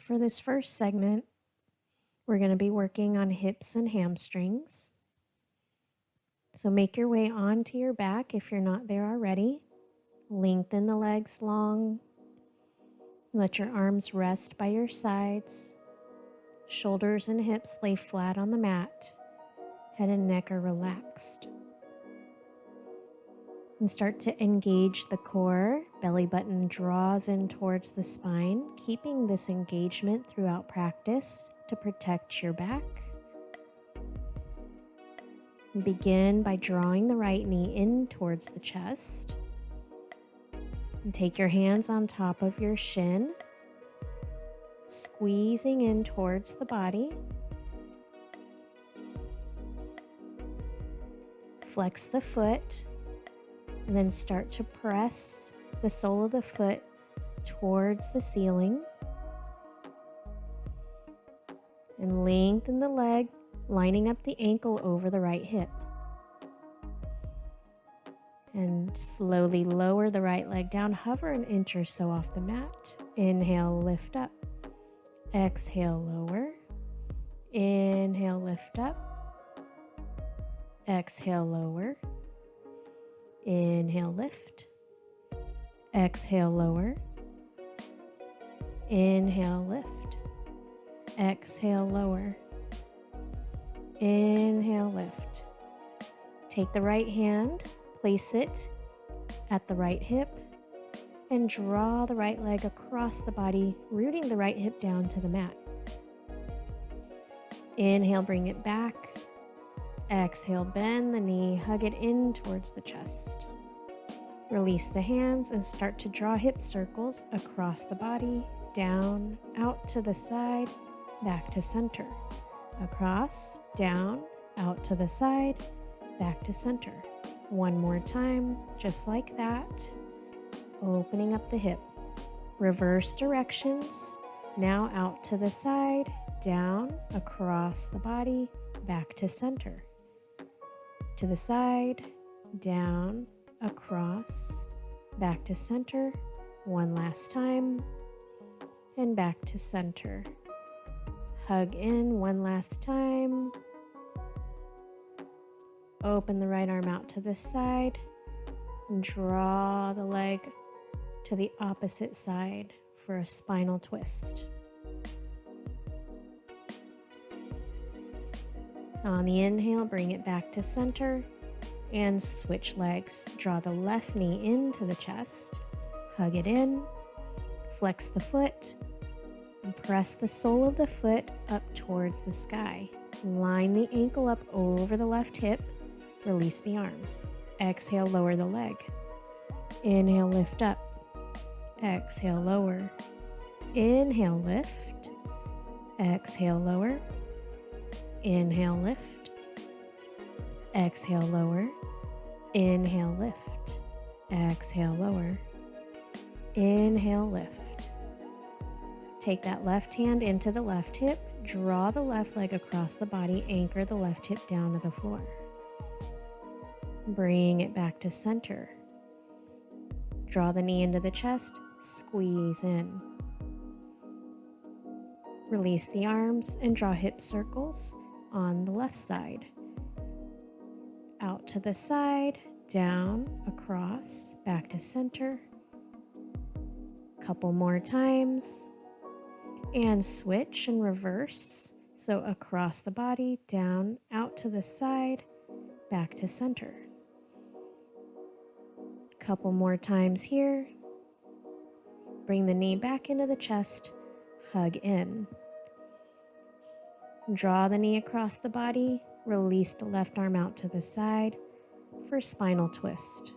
For this first segment, we're going to be working on hips and hamstrings. So make your way onto your back if you're not there already. Lengthen the legs long. Let your arms rest by your sides. Shoulders and hips lay flat on the mat. Head and neck are relaxed. And start to engage the core. Belly button draws in towards the spine, keeping this engagement throughout practice to protect your back. And begin by drawing the right knee in towards the chest. And take your hands on top of your shin, squeezing in towards the body. Flex the foot, and then start to press the sole of the foot towards the ceiling. And lengthen the leg, lining up the ankle over the right hip. And slowly lower the right leg down. Hover an inch or so off the mat. Inhale, lift up. Exhale, lower. Inhale, lift up. Exhale, lower. Inhale, lift. Exhale, lower. Inhale, lift. Exhale, lower. Inhale, lift. Take the right hand, place it at the right hip, and draw the right leg across the body, rooting the right hip down to the mat. Inhale, bring it back. Exhale, bend the knee, hug it in towards the chest. Release the hands and start to draw hip circles across the body, down, out to the side, back to center. Across, down, out to the side, back to center. One more time, just like that. Opening up the hip. Reverse directions. Now out to the side, down, across the body, back to center. To the side, down, across, back to center. One last time. And back to center. Hug in one last time. Open the right arm out to the side. And draw the leg to the opposite side for a spinal twist. On the inhale, bring it back to center and switch legs. Draw the left knee into the chest, hug it in, flex the foot, and press the sole of the foot up towards the sky. Line the ankle up over the left hip, release the arms. Exhale, lower the leg. Inhale, lift up. Exhale, lower. Inhale, lift. Exhale, lower. Inhale, lift. Exhale, lower. Inhale, lift. Exhale, lower. Inhale, lift. Take that left hand into the left hip. Draw the left leg across the body. Anchor the left hip down to the floor. Bring it back to center. Draw the knee into the chest. Squeeze in. Release the arms and draw hip circles on the left side. Out to the side, down, across, back to center. Couple more times. And switch and reverse. So across the body, down, out to the side, back to center. Couple more times here. Bring the knee back into the chest, hug in. Draw the knee across the body, release the left arm out to the side for spinal twist.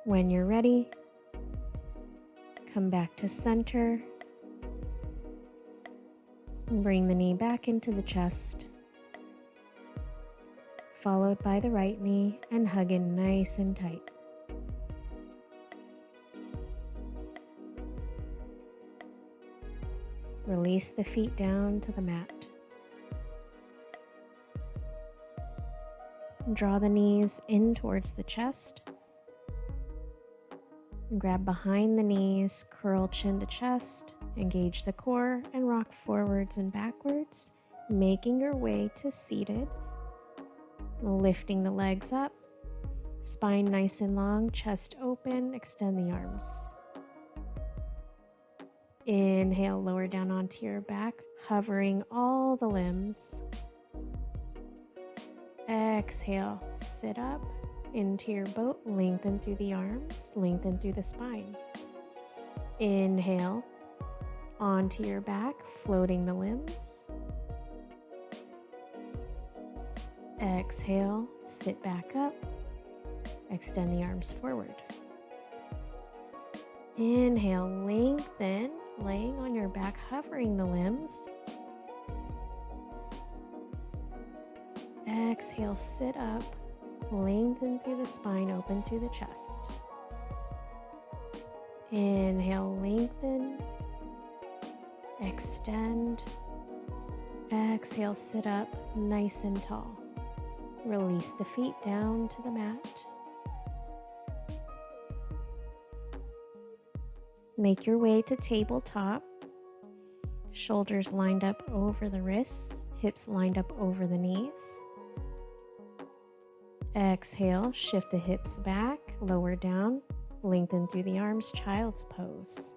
When you're ready, come back to center. Bring the knee back into the chest, followed by the right knee, and hug in nice and tight. Release the feet down to the mat. Draw the knees in towards the chest, Grab behind the knees, curl chin to chest, engage the core, and rock forwards and backwards, making your way to seated. Lifting the legs up, spine nice and long, chest open, extend the arms. Inhale, lower down onto your back, hovering all the limbs. Exhale, sit up into your boat, lengthen through the arms, lengthen through the spine. Inhale, onto your back, floating the limbs. Exhale, sit back up, extend the arms forward. Inhale, lengthen, laying on your back, hovering the limbs. Exhale, sit up, lengthen through the spine, open through the chest. Inhale, lengthen, extend. Exhale, sit up, nice and tall. Release the feet down to the mat. Make your way to tabletop. Shoulders lined up over the wrists, hips lined up over the knees. Exhale, shift the hips back, lower down, lengthen through the arms, child's pose.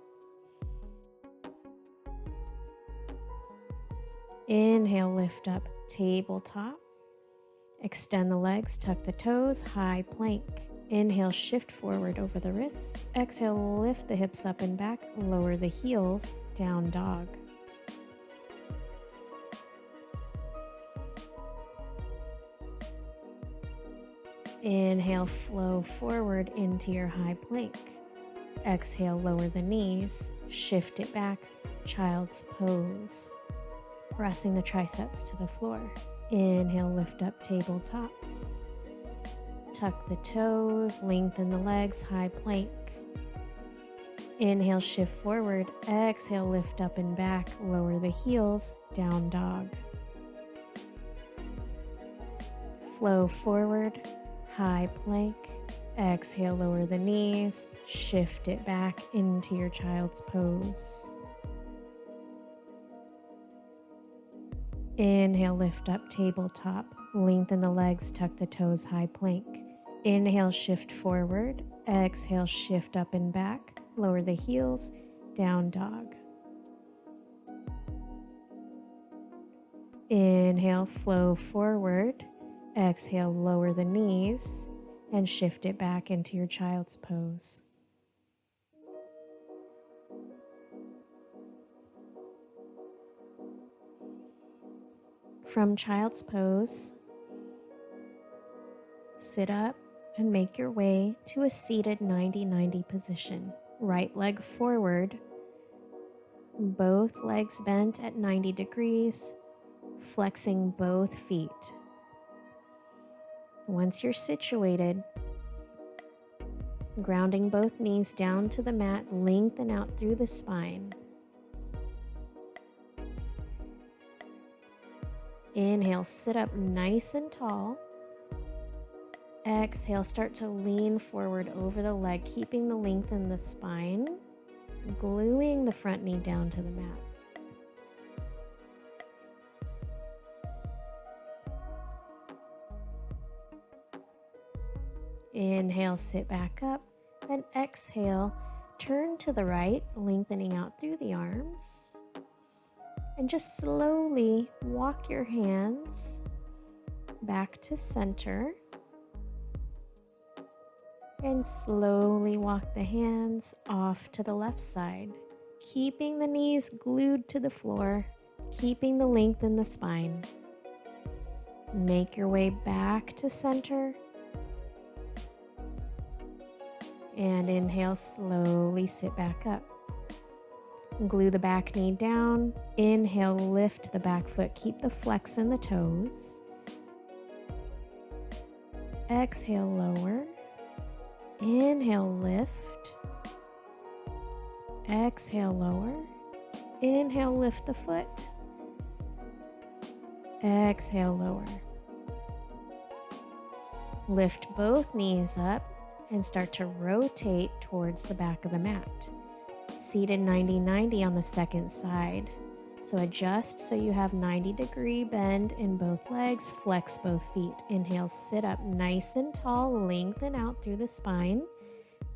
Inhale, lift up, tabletop. Extend the legs, tuck the toes, high plank. Inhale, shift forward over the wrists. Exhale, lift the hips up and back, lower the heels, down dog. Inhale, flow forward into your high plank. Exhale, lower the knees, shift it back, child's pose. Pressing the triceps to the floor. Inhale, lift up, tabletop. Tuck the toes, lengthen the legs, high plank. Inhale, shift forward. Exhale, lift up and back, lower the heels, down dog. Flow forward, high plank. Exhale, lower the knees, shift it back into your child's pose. Inhale, lift up, tabletop. Lengthen the legs, tuck the toes, high plank. Inhale, shift forward. Exhale, shift up and back. Lower the heels, down dog. Inhale, flow forward. Exhale, lower the knees and shift it back into your child's pose. From child's pose, sit up and make your way to a seated 90-90 position. Right leg forward, both legs bent at 90 degrees, flexing both feet. Once you're situated, grounding both knees down to the mat, lengthen out through the spine. Inhale, sit up nice and tall. Exhale, start to lean forward over the leg, keeping the length in the spine, gluing the front knee down to the mat. Inhale, sit back up, and exhale, turn to the right, lengthening out through the arms. And just slowly walk your hands back to center. And slowly walk the hands off to the left side, keeping the knees glued to the floor, keeping the length in the spine. Make your way back to center. And inhale, slowly sit back up. Glue the back knee down. Inhale, lift the back foot. Keep the flex in the toes. Exhale, lower. Inhale, lift. Exhale, lower. Inhale, lift the foot. Exhale, lower. Lift both knees up. and start to rotate towards the back of the mat. Seated 90-90 on the second side. So adjust so you have 90-degree bend in both legs. Flex both feet. Inhale, sit up nice and tall. Lengthen out through the spine.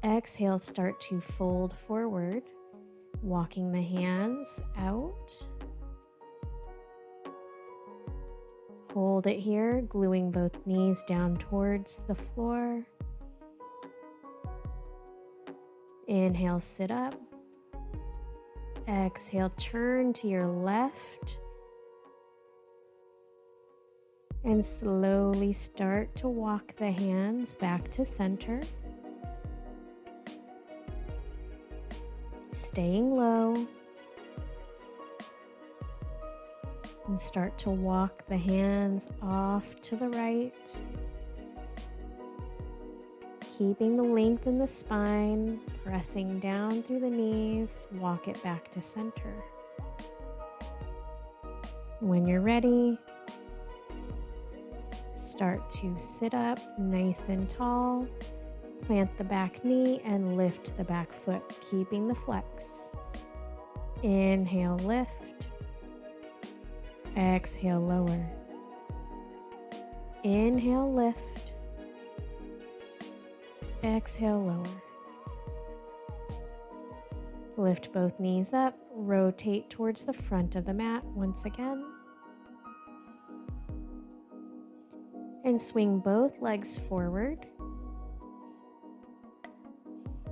Exhale, start to fold forward. Walking the hands out. Hold it here, gluing both knees down towards the floor. Inhale, sit up. Exhale, turn to your left. And slowly start to walk the hands back to center. Staying low. And start to walk the hands off to the right. Keeping the length in the spine, pressing down through the knees, walk it back to center. When you're ready, start to sit up nice and tall. Plant the back knee and lift the back foot, keeping the flex. Inhale, lift. Exhale, lower. Inhale, lift. Exhale, lower. Lift both knees up, rotate towards the front of the mat once again. And swing both legs forward.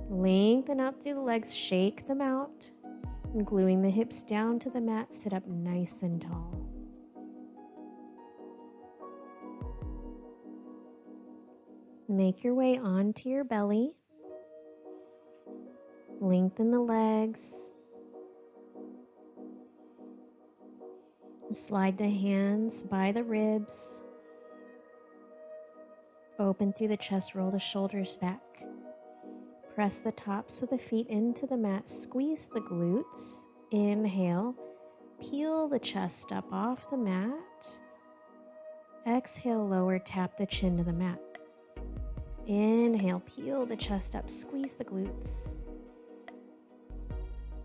Lengthen out through the legs, shake them out. And gluing the hips down to the mat, sit up nice and tall. Make your way onto your belly. Lengthen the legs. Slide the hands by the ribs. Open through the chest, roll the shoulders back. Press the tops of the feet into the mat, squeeze the glutes. Inhale, peel the chest up off the mat. Exhale, lower, tap the chin to the mat. Inhale, peel the chest up, squeeze the glutes.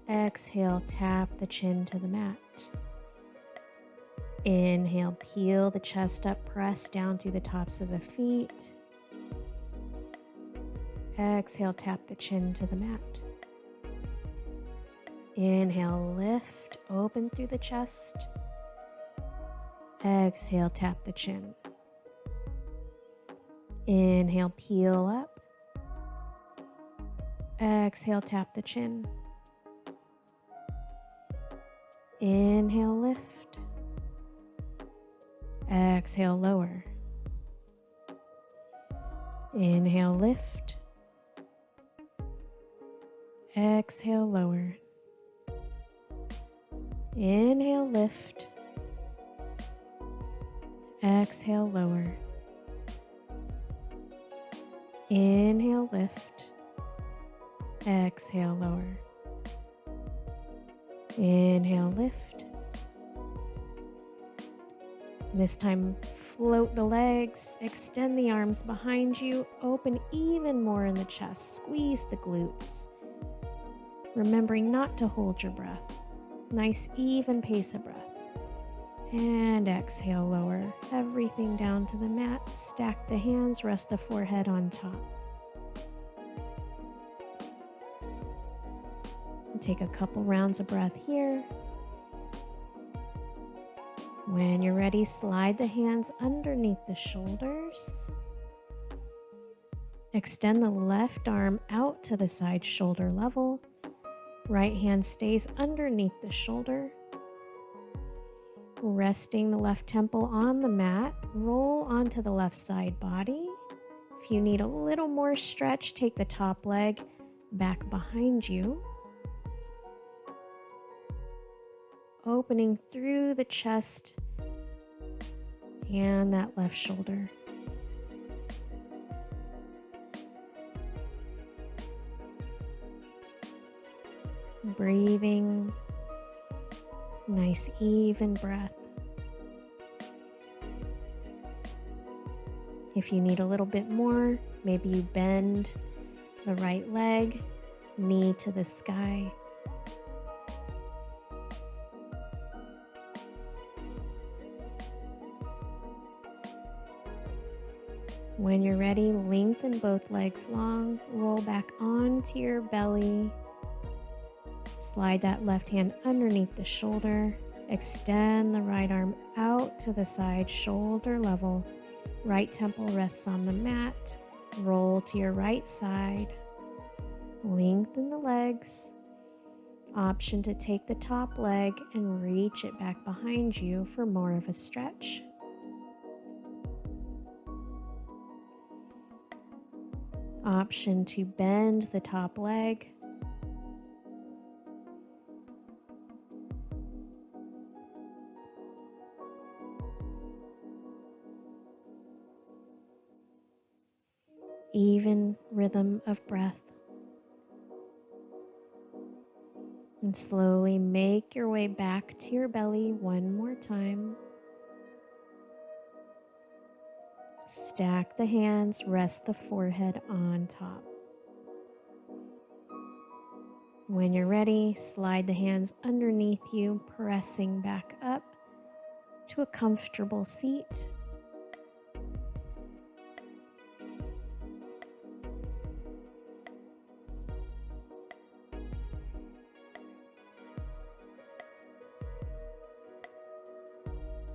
Exhale, tap the chin to the mat. Inhale, peel the chest up, press down through the tops of the feet. Exhale, tap the chin to the mat. Inhale, lift, open through the chest. Exhale, tap the chin. Inhale, peel up. Exhale, tap the chin. Inhale, lift. Exhale, lower. Inhale, lift. Exhale, lower. Inhale, lift. Exhale, lower. Inhale, lift. Exhale, lower. Inhale, lift. This time, float the legs, extend the arms behind you, open even more in the chest, squeeze the glutes. Remembering not to hold your breath. Nice even pace of breath. And exhale, lower everything down to the mat. Stack the hands, rest the forehead on top. And take a couple rounds of breath here. When you're ready, slide the hands underneath the shoulders. Extend the left arm out to the side shoulder level. Right hand stays underneath the shoulder. Resting the left temple on the mat, roll onto the left side body. If you need a little more stretch, take the top leg back behind you. Opening through the chest and that left shoulder. Breathing, nice even breath. If If you need a little bit more, maybe you bend the right leg, knee to the sky. When you're ready, lengthen both legs long, roll back onto your belly, slide that left hand underneath the shoulder, extend the right arm out to the side, shoulder level, right temple rests on the mat, roll to your right side, lengthen the legs, option to take the top leg and reach it back behind you for more of a stretch. Option to bend the top leg. Even rhythm of breath. And slowly make your way back to your belly one more time. Stack the hands, rest the forehead on top. When you're ready, slide the hands underneath you, pressing back up to a comfortable seat.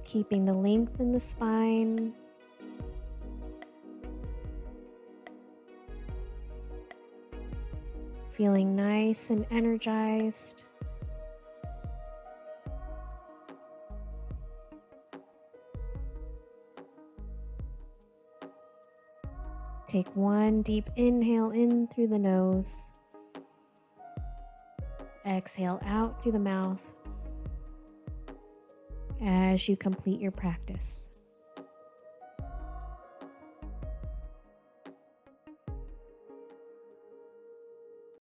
Keeping the length in the spine. Feeling nice and energized. Take one deep inhale in through the nose. Exhale out through the mouth as you complete your practice.